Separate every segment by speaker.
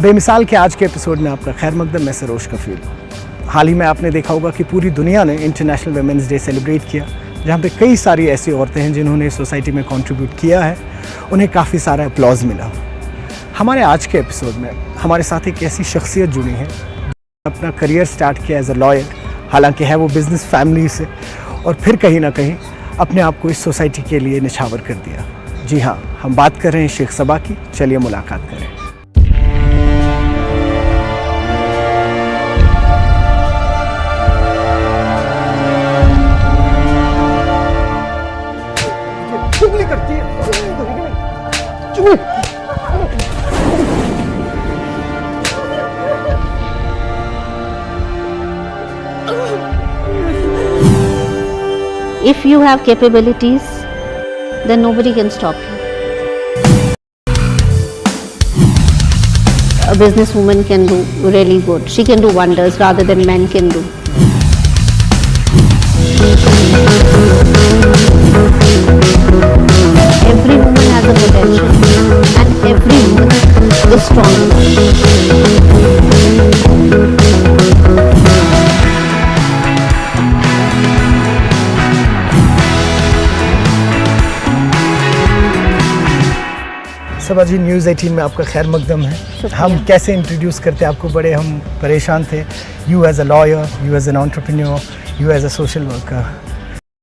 Speaker 1: बेमिसाल के आज के एपिसोड में आपका खैर मकदम, मैं सरोज कफील। हाल ही में आपने देखा होगा कि पूरी दुनिया ने इंटरनेशनल वुमेन्स डे सेलिब्रेट किया, जहाँ पे कई सारी ऐसी औरतें हैं जिन्होंने सोसाइटी में कंट्रीब्यूट किया है, उन्हें काफ़ी सारा अपलॉज मिला। हमारे आज के एपिसोड में हमारे साथ एक ऐसी शख्सियत जुड़ी है, अपना करियर स्टार्ट किया एज अ लॉयर, हालांकि है वो बिज़नेस फैमिली से, और फिर कहीं ना कहीं अपने आप को इस सोसाइटी के लिए निछावर कर दिया। जी हाँ, हम बात कर रहे हैं शेख सबा की। चलिए मुलाकात करें।
Speaker 2: If you have capabilities, then nobody can stop you. A businesswoman can do really good. She can do wonders rather than men can do. Every woman has a potential and every woman is strong.
Speaker 1: Saba ji, news 18 में आपका खैर मकदम है। हम कैसे introduce करते हैं आपको, बड़े हम परेशान थे। You as a lawyer, you as an entrepreneur, you as a social worker.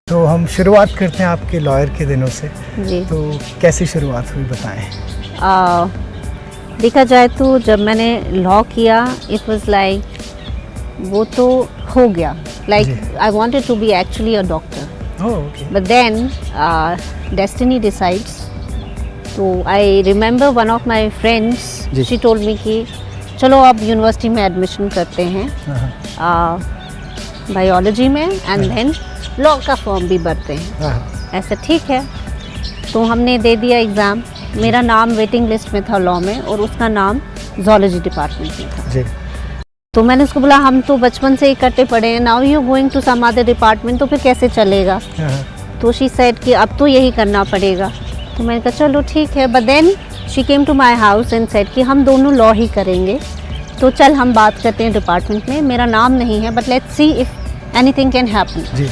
Speaker 1: तो हम शुरुआत करते हैं आपके लॉयर के दिनों से।
Speaker 2: जी।
Speaker 1: तो कैसी शुरुआत हुई, बताएं।
Speaker 2: देखा जाए तो जब मैंने लॉ किया, इट वाज लाइक वो तो हो गया, like I wanted to be actually a doctor, but then destiny decides. तो I remember one of my friends, she told me कि चलो अब यूनिवर्सिटी में एडमिशन करते हैं बायोलॉजी में, एंड देन लॉ का फॉर्म भी भरते हैं। ऐसा ठीक है, तो हमने दे दिया एग्ज़ाम। मेरा नाम वेटिंग लिस्ट में था लॉ में, और उसका नाम ज़ूलॉजी डिपार्टमेंट में था। तो मैंने उसको बोला, हम तो बचपन से इकट्ठे पढ़े हैं, now you going to some other department, तो फिर कैसे चलेगा। तो शी सेड कि अब तो यही करना पड़ेगा। तो मैंने कहा चलो ठीक है, but then she came to my house and said कि हम दोनों लॉ ही करेंगे, तो चल हम बात करते हैं डिपार्टमेंट में। मेरा नाम नहीं है, but let's see if anything can happen.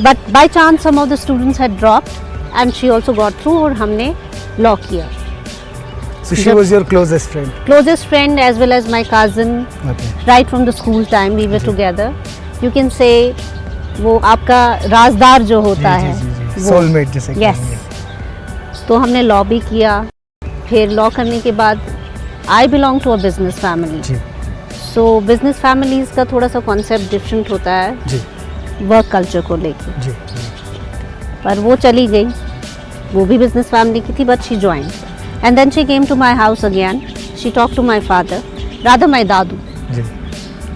Speaker 2: But by chance some of the students had dropped and she also got through, और हमने लॉ किया।
Speaker 1: So she was your closest friend?
Speaker 2: Closest friend as well as my cousin.
Speaker 1: Okay.
Speaker 2: Right from the school time we were together. You can say वो आपका राजदार जो होता है,
Speaker 1: soulmate जैसे।
Speaker 2: Yes. तो हमने लॉ भी किया। फिर लॉ करने के बाद I belong to a business family. So business families का थोड़ा सा कॉन्सेप्ट डिफरेंट होता है वर्क कल्चर को लेके। पर वो चली गई, वो भी बिजनेस फैमिली की थी, but she join and then she came to my house again. She talk to my father, rather my दादू।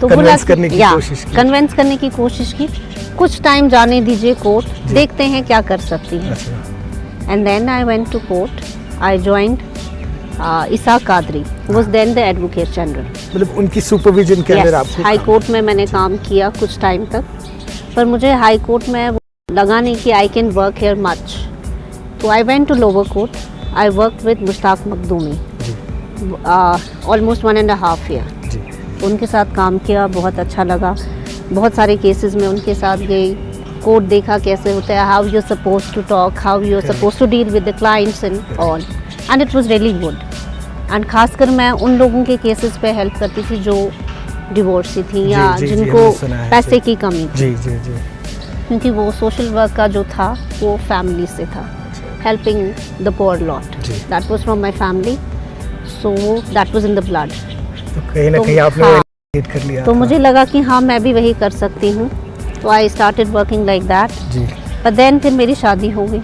Speaker 2: तो
Speaker 1: कन्विंस करने
Speaker 2: की कोशिश की। कुछ टाइम जाने दीजिए कोर्ट, देखते हैं क्या कर सकती है। And then I went to court. I joined Isaaq Qadri, who was then the Advocate General.
Speaker 1: मतलब उनकी सुपरविजन के अंदर आपको
Speaker 2: हाई कोर्ट में मैंने काम किया कुछ टाइम तक, पर मुझे हाई कोर्ट में लगा नहीं कि I can work here much. तो I went to lower court. I work with Mushtaq Makhdoomi almost 1.5 year. उनके साथ काम किया, बहुत अच्छा लगा। बहुत सारे केसेस में उनके साथ गई, कोर्ट देखा कैसे होता है, how you suppose to talk, how you suppose to deal with the clients and all, and it was really good. And खासकर मैं उन लोगों के केसेस पे हेल्प करती थी जो डिवोर्सी थी या जिनको पैसे की कमी थी, क्योंकि वो सोशल वर्क का जो था वो फैमिली से था, helping the poor lot. That was from my family, so that was in the blood.
Speaker 1: तो कहीं ना कहीं आपने कर लिया।
Speaker 2: तो मुझे लगा कि हाँ, मैं भी वही कर सकती हूँ। तो I started working like that. But then फिर मेरी शादी हो गई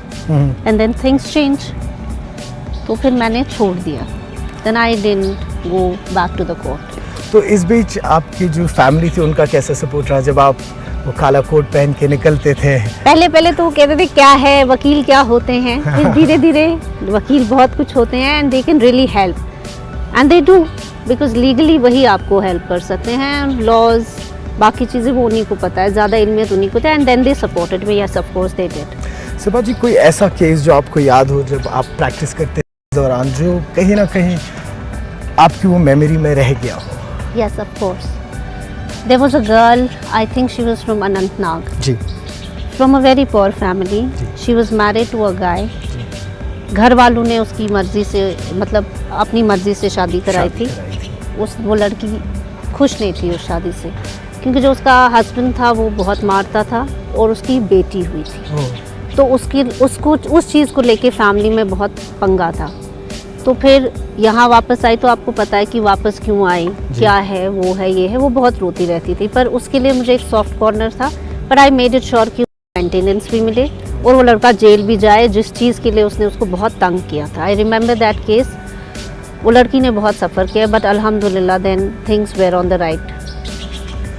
Speaker 2: एंड देन थिंग्स चेंज, तो फिर मैंने छोड़ दिया। Then I didn't go back to the court.
Speaker 1: तो इस बीच आपकी जो फैमिली थी उनका कैसा सपोर्ट रहा जब आप वो काला कोट पहन के निकलते थे?
Speaker 2: पहले तो वो कहते थे क्या है, वकील क्या होते हैं। फिर धीरे धीरे वकील बहुत कुछ होते हैं and they can really help, and they do, because legally वही आपको हेल्प कर सकते हैं। लॉज बाकी चीज़ें वो उन्हीं को पता है, ज़्यादा इल्मियत उन्हीं को था, and then they supported me. Yes, of course they did.
Speaker 1: Saba ji, कोई ऐसा केस जो आपको याद हो जब आप प्रैक्टिस करते दौरान जो कहीं ना कहीं आपकी वो मेमोरी में रह गया हो?
Speaker 2: Yes, of course. There was a girl, I think she was from Anantnag,
Speaker 1: ji
Speaker 2: from a very poor family.
Speaker 1: Ji.
Speaker 2: She was married to a guy. घर वालों ने उसकी मर्जी से, मतलब अपनी मर्जी से शादी कराई थी। वो लड़की खुश नहीं थी उस शादी से, क्योंकि जो उसका हस्बैंड था वो बहुत मारता था और उसकी बेटी हुई थी, तो उसको उस चीज़ को लेके फैमिली में बहुत पंगा था। तो फिर यहाँ वापस आई, तो आपको पता है कि वापस क्यों आई, क्या है, वो है, ये है, वो बहुत रोती रहती थी। पर उसके लिए मुझे एक सॉफ्ट कॉर्नर था, पर आई मेड इट श्योर कि मेंटेनेंस भी मिले और वो लड़का जेल भी जाए, जिस चीज़ के लिए उसने उसको बहुत तंग किया था। I remember that case. वो लड़की ने बहुत सफ़र किया, बट अल्हम्दुलिल्लाह then things were on the right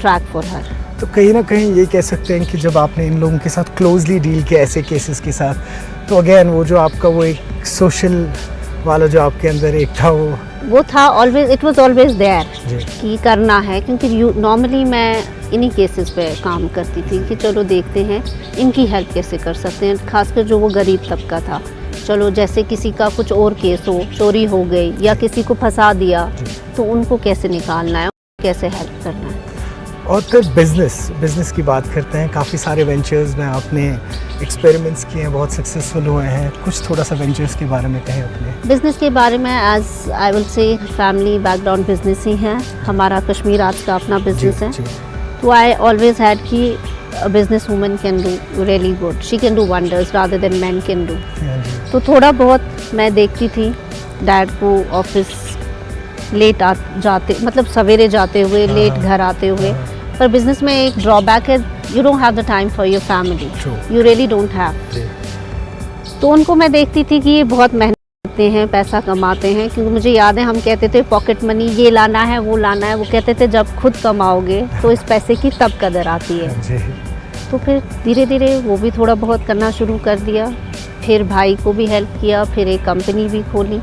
Speaker 2: track for her.
Speaker 1: तो कहीं ना कहीं ये कह सकते हैं कि जब आपने इन लोगों के साथ क्लोजली डील किया ऐसे केसेस के साथ, तो अगेन वो जो आपका वो एक सोशल वाला जो आपके अंदर एक था वो
Speaker 2: था always, it was always there कि करना है, क्योंकि नॉर्मली मैं इन्हीं केसेस पे काम करती थी कि चलो देखते हैं इनकी हेल्प कैसे कर सकते हैं, खासकर जो वो गरीब तबका था। चलो जैसे किसी का कुछ और केस हो, चोरी हो गई या किसी को फंसा दिया, तो उनको कैसे निकालना है, कैसे हेल्प करना है।
Speaker 1: और फिर बिजनेस की बात करते हैं। काफ़ी सारे वेंचर्स में आपने एक्सपेरिमेंट्स किए हैं, बहुत सक्सेसफुल हुए हैं। कुछ थोड़ा सा वेंचर्स के बारे में कहें अपने।
Speaker 2: बिज़नेस के बारे में as I will say family background business ही है हमारा। कश्मीर आर्ट्स का अपना बिजनेस है, तो आई ऑलवेज हैड कि a business woman can do really good, she can do wonders rather than men can do। तो थोड़ा बहुत मैं देखती थी डैड को ऑफिस लेट जाते, मतलब सवेरे जाते हुए लेट घर आते हुए। पर बिजनेस में एक ड्रॉबैक है, you don't have the time for your family, you really don't have. तो उनको मैं देखती थी कि ये बहुत मेहनत करते हैं, पैसा कमाते हैं, क्योंकि मुझे याद है हम कहते थे पॉकेट मनी ये लाना है वो लाना है, वो कहते थे जब खुद कमाओगे तो इस पैसे की तब कदर आती है। तो फिर धीरे धीरे वो भी थोड़ा बहुत करना शुरू कर दिया, फिर भाई को भी हेल्प किया, फिर एक कंपनी भी खोली,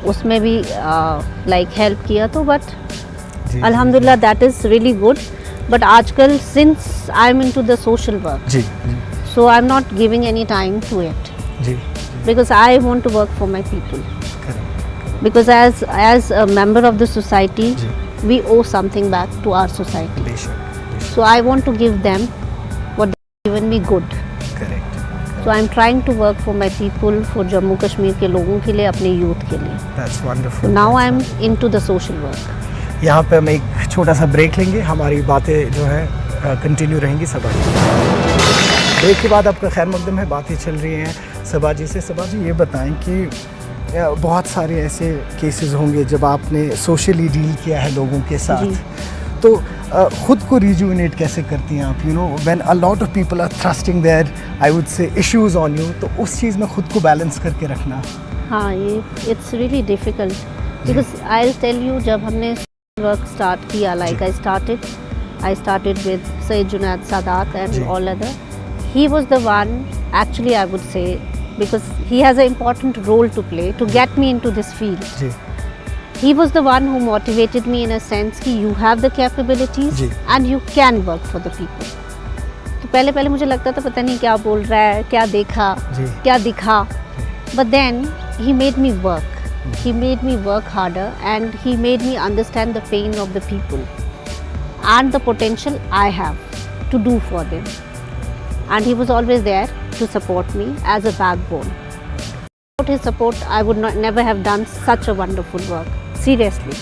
Speaker 2: उसमें भी लाइक हेल्प किया। तो बट अल्हम्दुलिल्लाह that is really good. But आजकल since I am into the social work, so I am not giving any time to it, because I want to work for my people. Correct. Because as a member of the society, we owe something back to our society. So I want to give them what they've given me good.
Speaker 1: Correct.
Speaker 2: So I'm trying to work for my people, for Jammu Kashmir के लोगों के लिए, अपने youth के लिए.
Speaker 1: That's wonderful.
Speaker 2: So now I'm into the social work.
Speaker 1: यहाँ पे हम एक छोटा सा ब्रेक लेंगे, हमारी बातें जो है कंटिन्यू रहेंगी सबा जी। ब्रेक के बाद आपका खैर मकदम है, बातें चल रही हैं सबा जी से। सबा जी ये बताएं कि बहुत सारे ऐसे केसेस होंगे जब आपने सोशली डील किया है लोगों के साथ, तो ख़ुद को रिजुविनेट कैसे करती हैं आप? You know when a lot of people are thrusting there I would say issues on you, तो उस चीज़ में ख़ुद को बैलेंस करके रखना।
Speaker 2: हाँ, ये it's really difficult, because I will tell you, जब हमने वर्क स्टार्ट किया, like I started with Sayyid Junaid Sadat and all other. He was the one, actually I would say, because he has an important role to play to get me into this field. He was the one who motivated me in a sense कि you have the capabilities and you can work for the people. तो पहले मुझे लगता था पता नहीं क्या बोल रहा है, क्या देखा, क्या दिखा, but then he made me work. He made me work harder and he made me understand the pain of the people and the potential I have to do for them. And he was always there to support me as a backbone. Without his support, I would never have done such a wonderful work. Seriously.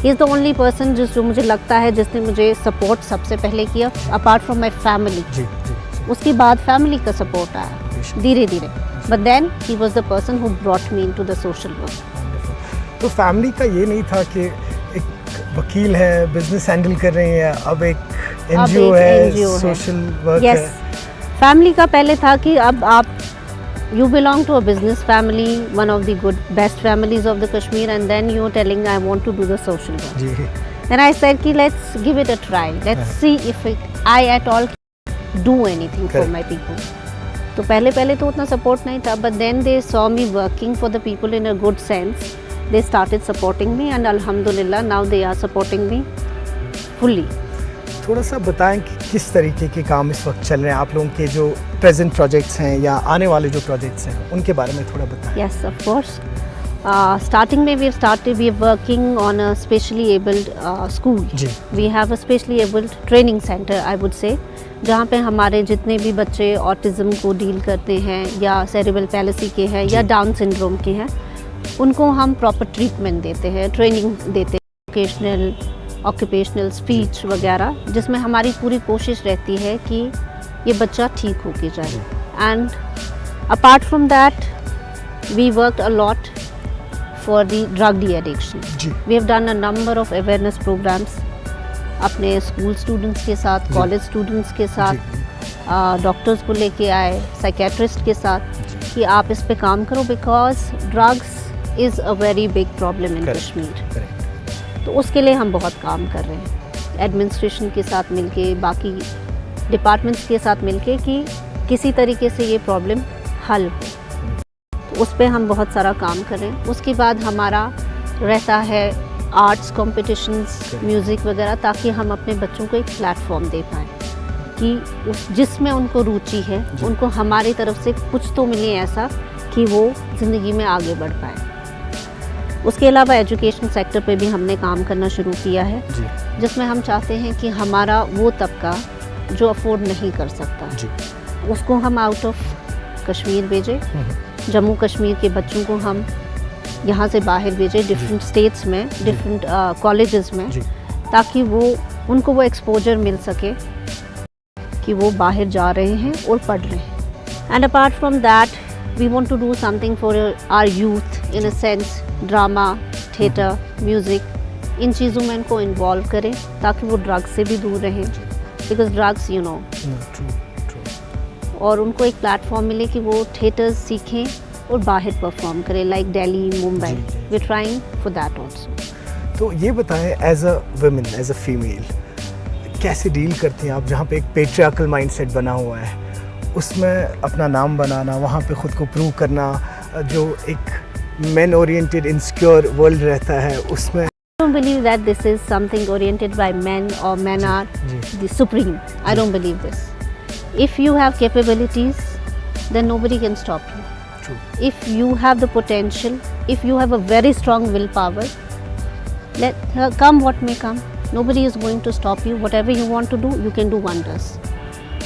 Speaker 2: He is the only person जो मुझे लगता है जिसने मुझे support सबसे पहले किया, apart from my family. उसके बाद family का support आया धीरे धीरे. But then he was the person who brought me into the social work.
Speaker 1: तो family का ये नहीं था कि वकील है, बिजनेस हैंडल कर रही हैं, अब एक एनजीओ है, सोशल वर्क है।
Speaker 2: फैमिली का पहले था कि अब आप you belong to a business family, one of the good best families of the Kashmir, and then you are telling I want to do the social work. Then I said कि let's give it a try, let's see if I at all do anything for my people. तो पहले तो उतना support नहीं था, but then they saw me working for the people in a good sense. They started supporting me and alhamdulillah now they are supporting me fully.
Speaker 1: थोड़ा सा बताएं कि किस तरीके के काम इस वक्त चल रहे हैं आप लोगों के, जो प्रेजेंट प्रोजेक्ट्स हैं या आने वाले जो प्रोजेक्ट्स हैं उनके बारे में थोड़ा बताएं.
Speaker 2: Yes, of course. Starting में we are working on a specially abled school.
Speaker 1: Ji
Speaker 2: We have a specially abled training center, I would say, जहाँ पे हमारे जितने भी बच्चे ऑटिज़म को डील करते हैं या सेरेब्रल पैलिसी के हैं या डाउन सिंड्रोम के हैं, उनको हम प्रॉपर ट्रीटमेंट देते हैं, ट्रेनिंग देते हैं, ऑक्यूपेशनल स्पीच वगैरह, जिसमें हमारी पूरी कोशिश रहती है कि ये बच्चा ठीक होके जाए. And apart from that we worked a lot for the drug de addiction.
Speaker 1: जी
Speaker 2: we have done a number of awareness programs अपने स्कूल स्टूडेंट्स के साथ, कॉलेज स्टूडेंट्स के साथ, डॉक्टर्स को लेके आए, साइकेट्रिस्ट के साथ कि आप इस पे काम करो, because drugs is a very big problem in Kashmir. तो उसके लिए हम बहुत काम कर रहे हैं एडमिनिस्ट्रेशन के साथ मिलके, बाकी डिपार्टमेंट्स के साथ मिलके, कि किसी तरीके से ये प्रॉब्लम हल हो. तो उस पर हम बहुत सारा काम कर रहे हैं. उसके बाद हमारा रहता है आर्ट्स कॉम्पिटिशन्स, म्यूज़िक वगैरह, ताकि हम अपने बच्चों को एक प्लेटफॉर्म दे पाएँ कि उस जिसमें उनको रुचि है उनको हमारी तरफ से कुछ तो मिले ऐसा कि वो ज़िंदगी में आगे बढ़ पाए. उसके अलावा एजुकेशन सेक्टर पे भी हमने काम करना शुरू किया है, जिसमें हम चाहते हैं कि हमारा वो तबका जो अफोर्ड नहीं कर सकता
Speaker 1: जी
Speaker 2: उसको हम आउट ऑफ कश्मीर भेजें. जम्मू कश्मीर के बच्चों को हम यहाँ से बाहर भेजें, डिफरेंट स्टेट्स में, डिफरेंट कॉलेजेस में, ताकि वो उनको वो एक्सपोजर मिल सके कि वो बाहर जा रहे हैं और पढ़ रहे हैं. And apart from that we want to do something for our youth in a sense. Drama, theatre, music, इन चीज़ों में इनको इन्वॉल्व करें ताकि वो ड्रग्स से भी दूर रहें, बिकॉज ड्रग्स यू नो. और उनको एक प्लेटफॉर्म मिले कि वो थिएटर्स सीखें और बाहर परफॉर्म करें, like Delhi, Mumbai. We are trying for that also.
Speaker 1: तो ये बताएं, as a women, as a female, कैसे डील करती हैं आप जहाँ पे एक पेट्रियार्कल माइंडसेट बना हुआ है, उसमें अपना नाम बनाना, वहाँ पे ख़ुद को प्रूव करना, जो एक men oriented insecure world रहता है उसमें.
Speaker 2: I don't believe that this is something oriented by men or men are the supreme. I don't believe this. If you have capabilities, then nobody can stop you.
Speaker 1: True.
Speaker 2: If you have the potential, if you have a very strong willpower, come what may come. Nobody is going to stop you. Whatever you want to do, you can do wonders.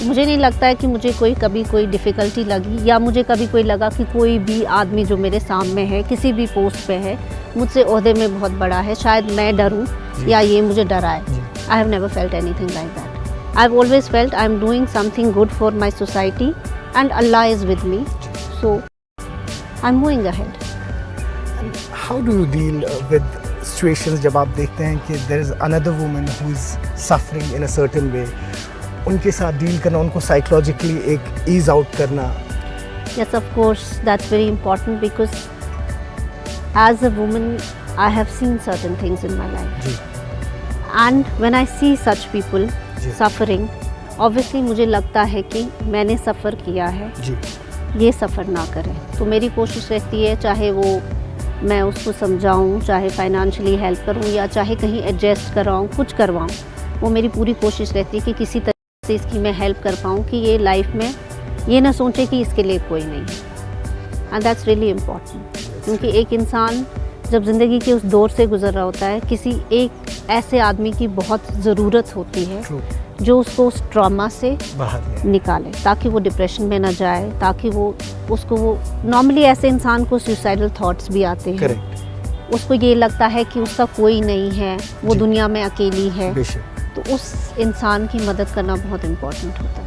Speaker 2: मुझे नहीं लगता है कि मुझे कभी कोई difficulty लगी या मुझे कभी कोई लगा कि कोई भी आदमी जो मेरे सामने है, किसी भी पोस्ट पे है, मुझसे ओहदे में बहुत बड़ा है, शायद मैं डरूं या ये मुझे डराए. I have never felt anything like that. I have always felt I am doing something good for my society and Allah is with me, so I am moving ahead.
Speaker 1: How do you deal with situations जब आप देखते हैं कि there is another woman who is suffering in a certain way, उनके साथ deal करना, उनको psychologically एक ईज आउट करना?
Speaker 2: Yes, of course, that's very important because as a woman, I have seen certain things in my life.
Speaker 1: जी.
Speaker 2: And when I see such people
Speaker 1: जी.
Speaker 2: suffering, obviously मुझे लगता है कि मैंने सफ़र किया है,
Speaker 1: जी.
Speaker 2: ये सफ़र ना करें. तो मेरी कोशिश रहती है, चाहे वो मैं उसको समझाऊं, चाहे फाइनेंशियली हेल्प करूं या चाहे कहीं एडजस्ट कराऊं, कुछ करवाऊं, वो मेरी पूरी कोशिश रहती है कि किसी तरह से इसकी मैं हेल्प कर पाऊँ कि ये लाइफ में ये ना सोचे कि इसके लिए कोई नहीं है. एंड दैट्स रियली इम्पॉर्टेंट, क्योंकि एक इंसान जब ज़िंदगी के उस दौर से गुजर रहा होता है, किसी एक ऐसे आदमी की बहुत ज़रूरत होती है जो उसको उस ट्रॉमा से
Speaker 1: बाहर
Speaker 2: निकाले, ताकि वो डिप्रेशन में ना जाए, ताकि वो नॉर्मली ऐसे इंसान को सुसाइडल थॉट्स भी आते हैं.
Speaker 1: Correct.
Speaker 2: उसको ये लगता है कि उसका कोई नहीं है, वो दुनिया में अकेली है. तो उस इंसान की मदद करना बहुत इम्पोर्टेंट होता है.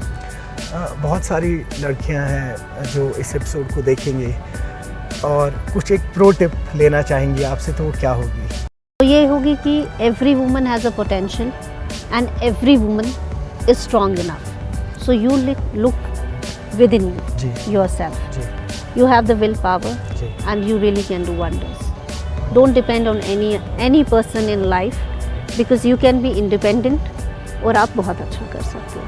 Speaker 1: बहुत सारी लड़कियां हैं जो इस एपिसोड को देखेंगे और कुछ एक प्रो टिप लेना चाहेंगी आपसे, तो वो क्या होगी?
Speaker 2: तो ये होगी कि every woman has a potential and every woman is strong enough. So you look with in yourself. You have the will power and you really can do wonders. Don't depend on any person in life, because you can be independent और आप बहुत अच्छा कर सकते हो.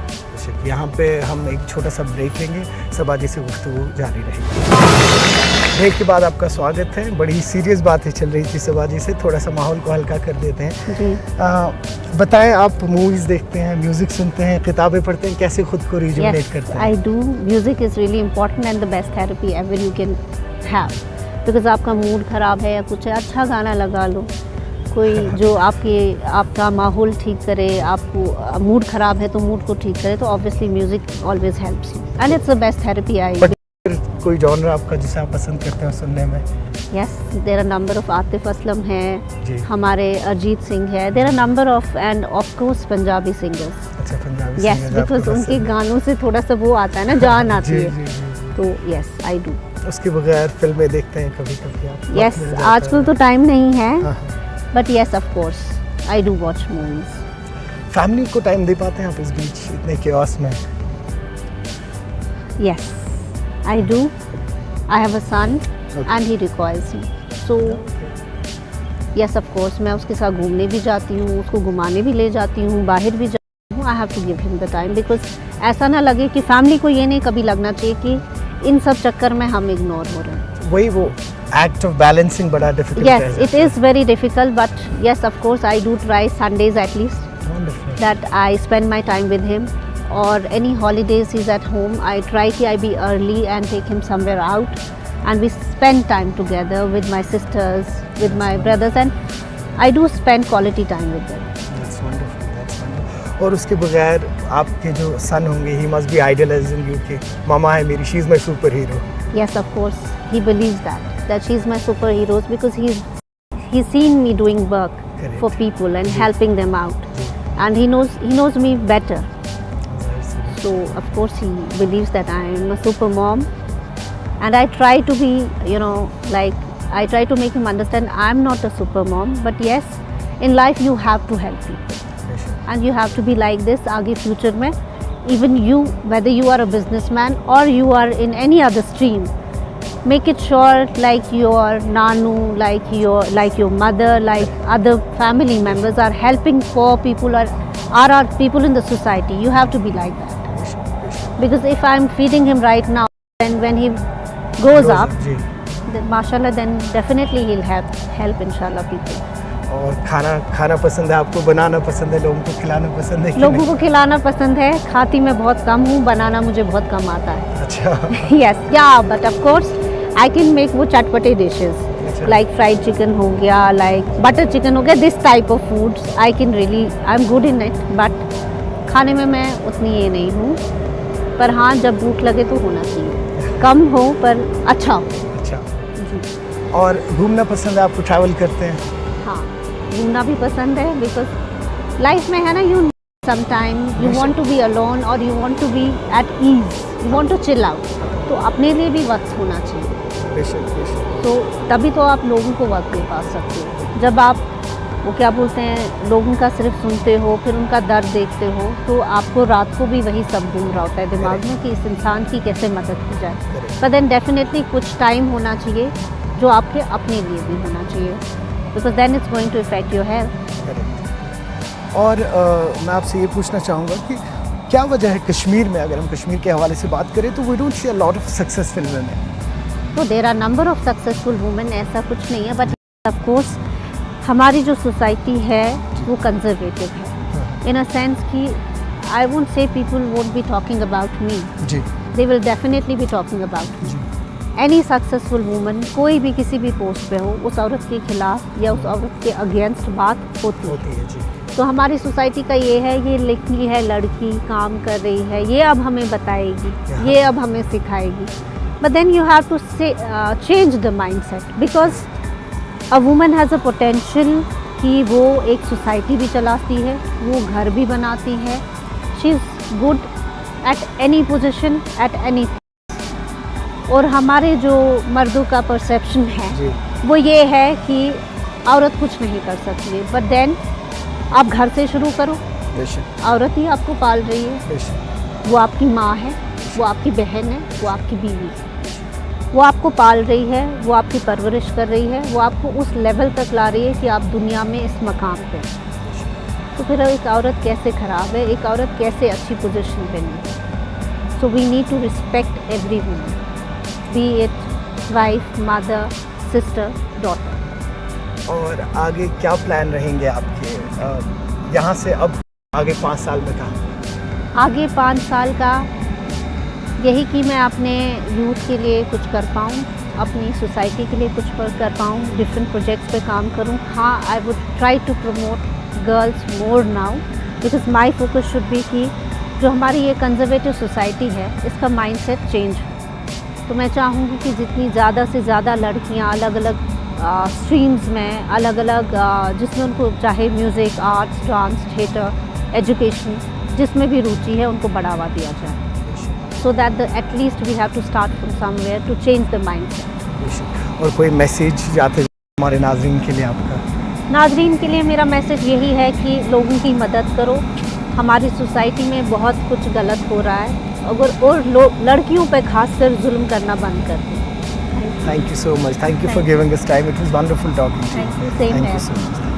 Speaker 1: यहाँ पे हम एक छोटा सा ब्रेक लेंगे, सबाजी से गुफ्तगू जारी रहेगी. ब्रेक के बाद आपका स्वागत है. बड़ी सीरियस बातें चल रही थी सबाजी से, थोड़ा सा माहौल को हल्का कर देते हैं.
Speaker 2: जी.
Speaker 1: बताएं, आप मूवीज़ देखते हैं, म्यूज़िक सुनते हैं, किताबें पढ़ते हैं, कैसे खुद को रिजुविनेट करते हैं?
Speaker 2: I do. Music is really important and the best therapy ever you can have. Because आपका मूड ख़राब है या कुछ है, अच्छा गाना लगा लो, कोई जो आपका माहौल ठीक करे, आपको मूड ख़राब है तो मूड को ठीक करे, तो obviously music always helps you and it's the best therapy I.
Speaker 1: कोई जॉनर आपका जिसे आप पसंद करते हैं सुनने में?
Speaker 2: Yes, there are number of Atif Aslam
Speaker 1: ji.
Speaker 2: है, हमारे अरिजीत सिंह है, there are number of and of course Punjabi singers.
Speaker 1: अच्छा, पंजाबी
Speaker 2: यस,
Speaker 1: सिंगर
Speaker 2: बिकॉज
Speaker 1: आपको
Speaker 2: उनके
Speaker 1: पसंद है।
Speaker 2: गानों से थोड़ा सा वो आता है ना, जान आती
Speaker 1: जी,
Speaker 2: है,
Speaker 1: जी, जी।
Speaker 2: तो यस आई डू।
Speaker 1: उसके बगैर फिल्में देखते हैं कभी कभी आप? वक्त
Speaker 2: यस,
Speaker 1: मिल जाता
Speaker 2: आजकल
Speaker 1: है?
Speaker 2: तो टाइम नहीं है,
Speaker 1: हाँ, हाँ।
Speaker 2: But yes of course I do watch movies.
Speaker 1: Family को टाइम दे पाते हैं आप इस बीच इतने chaos में?
Speaker 2: Yes, I do. I have a son and he requires me. So, yes, of course, मैं उसके साथ घूमने भी जाती हूँ, उसको घुमाने भी ले जाती हूँ, बाहर भी जाती हूँ। I have to give him the time because ऐसा ना लगे कि फैमिली को ये नहीं कभी लगना चाहिए कि इन सब चक्कर में हम इग्नोर हो रहे हैं।
Speaker 1: वही वो एक्ट ऑफ बैलेंसिंग बड़ा डिफिकल्ट है।
Speaker 2: Yes, it is very difficult, but yes, of course, I do try Sundays at least that I spend my time with him. Or any holidays he's at home, I try कि I be early and take him somewhere out and we spend time together with my sisters, with my brothers, and I do spend quality time with them.
Speaker 1: That's wonderful, that's wonderful. और उसके बगैर आपके जो सन होंगे, he must be idolizing you कि मामा है मेरी, she is my superhero.
Speaker 2: Yes, of course, he believes that she's my superheroes because he's seen me doing work
Speaker 1: Correct.
Speaker 2: for people and helping them out, and he knows me better. So of course he believes that I am a super mom, and I try to be, like I try to make him understand I'm not a super mom, but yes, in life you have to help people and you have to be like this आगे future में, even you, whether you are a businessman or you are in any other stream, make it sure like your nanu, like your mother, like other family members are helping poor people or are people in the society. You have to be like that. Because if I'm feeding him right now, then when he grows up,
Speaker 1: ji.
Speaker 2: then mashallah, then definitely he'll help inshallah people.
Speaker 1: और खाना पसंद है आपको, बनाना पसंद है, लोगों को खिलाना पसंद है कि
Speaker 2: लोगों
Speaker 1: नहीं?
Speaker 2: को खिलाना पसंद है, खाती मैं बहुत कम हूँ, बनाना मुझे बहुत कम आता है।
Speaker 1: अच्छा।
Speaker 2: Yes, yeah, but of course I can make वो चटपटे dishes
Speaker 1: अच्छा।
Speaker 2: like fried chicken हो गया, like butter chicken हो गया, this type of foods I can really, I'm good in it, but खाने में मैं उतनी ये नहीं हूँ, पर हाँ जब भूख लगे तो होना चाहिए, कम हो पर अच्छा हो।
Speaker 1: अच्छा।
Speaker 2: जी
Speaker 1: और घूमना पसंद है आपको, ट्रैवल करते हैं?
Speaker 2: हाँ, घूमना भी पसंद है बिकॉज लाइफ में है ना, you sometime you want to be alone और you want to be at ease, you want to chill out, तो अपने लिए भी वक्त होना चाहिए।
Speaker 1: बेशक बेशक।
Speaker 2: तो तभी तो आप लोगों को वक्त दे पा सकते हो। जब आप वो क्या बोलते हैं, लोगों का सिर्फ सुनते हो, फिर उनका दर्द देखते हो, तो आपको रात को भी वही सब घूम रहा होता है दिमाग में कि इस इंसान की कैसे मदद की जाए। पर देन डेफिनेटली कुछ टाइम होना चाहिए जो आपके अपने लिए भी होना चाहिए, because then it's going to effect your health.
Speaker 1: और मैं आपसे ये पूछना चाहूँगा कि क्या वजह है कश्मीर में, अगर हम कश्मीर के हवाले से बात करें, तो we don't see a lot of successful women?
Speaker 2: तो there are number of successful women, ऐसा कुछ नहीं है, बट ऑफ कोर्स हमारी जो सोसाइटी है वो कंजर्वेटिव है इन अ सेंस कि I won't say people won't be talking about me,
Speaker 1: जी।
Speaker 2: They will definitely be talking about
Speaker 1: जी।
Speaker 2: मी। एनी सक्सेसफुल वुमन कोई भी किसी भी पोस्ट पे हो, उस औरत के खिलाफ या उस औरत के अगेंस्ट बात होती
Speaker 1: है। जी।
Speaker 2: तो हमारी सोसाइटी का ये है, ये लिखी है लड़की काम कर रही है, ये अब हमें बताएगी, ये अब हमें सिखाएगी, but then you have to change the mindset because a woman has a potential कि वो एक सोसाइटी भी चलाती है, वो घर भी बनाती है, she is good at any position at any. और हमारे जो मर्दों का परसेप्शन है वो ये है कि औरत कुछ नहीं कर सकती है, बट देन आप घर से शुरू करो, औरत ही आपको पाल रही है, वो आपकी माँ है, वो आपकी बहन है, वो आपकी बीवी है, वो आपको पाल रही है, वो आपकी परवरिश कर रही है, वो आपको उस लेवल तक ला रही है कि आप दुनिया में इस मकाम पे हैं। तो फिर एक औरत कैसे ख़राब है, एक औरत कैसे अच्छी पोजीशन पे नहीं। So we need to respect every woman, be it wife, mother, sister, daughter.
Speaker 1: और आगे क्या प्लान रहेंगे आपके यहाँ से अब आगे 5 साल में? कहाँ
Speaker 2: आगे 5 साल का यही कि मैं अपने यूथ के लिए कुछ कर पाऊँ, अपनी सोसाइटी के लिए कुछ कर पाऊँ, डिफरेंट प्रोजेक्ट्स पे काम करूँ। हाँ, I would try to promote girls more now, because my focus should be कि जो हमारी ये कंजर्वेटिव सोसाइटी है इसका माइंडसेट चेंज हो। तो मैं चाहूँगी कि जितनी ज़्यादा से ज़्यादा लड़कियाँ अलग अलग स्ट्रीम्स में, अलग अलग जिसमें उनको चाहे music, arts, dance, theatre, education, जिसमें भी रुचि है उनको बढ़ावा दिया जाए। So that at least we have to start from somewhere to change the mindset.
Speaker 1: और कोई मैसेज जाते हमारे नाजरीन के लिए आपका?
Speaker 2: नाजरीन के लिए मेरा मैसेज यही है कि लोगों की मदद करो। हमारी सोसाइटी में बहुत कुछ गलत हो रहा है, अगर और लड़कियों पे खासकर जुल्म करना बंद कर दें।
Speaker 1: Thank you so much. Thank you for giving us time. It was wonderful talking to you.
Speaker 2: Thank you. Same
Speaker 1: Thank
Speaker 2: here.
Speaker 1: you so much.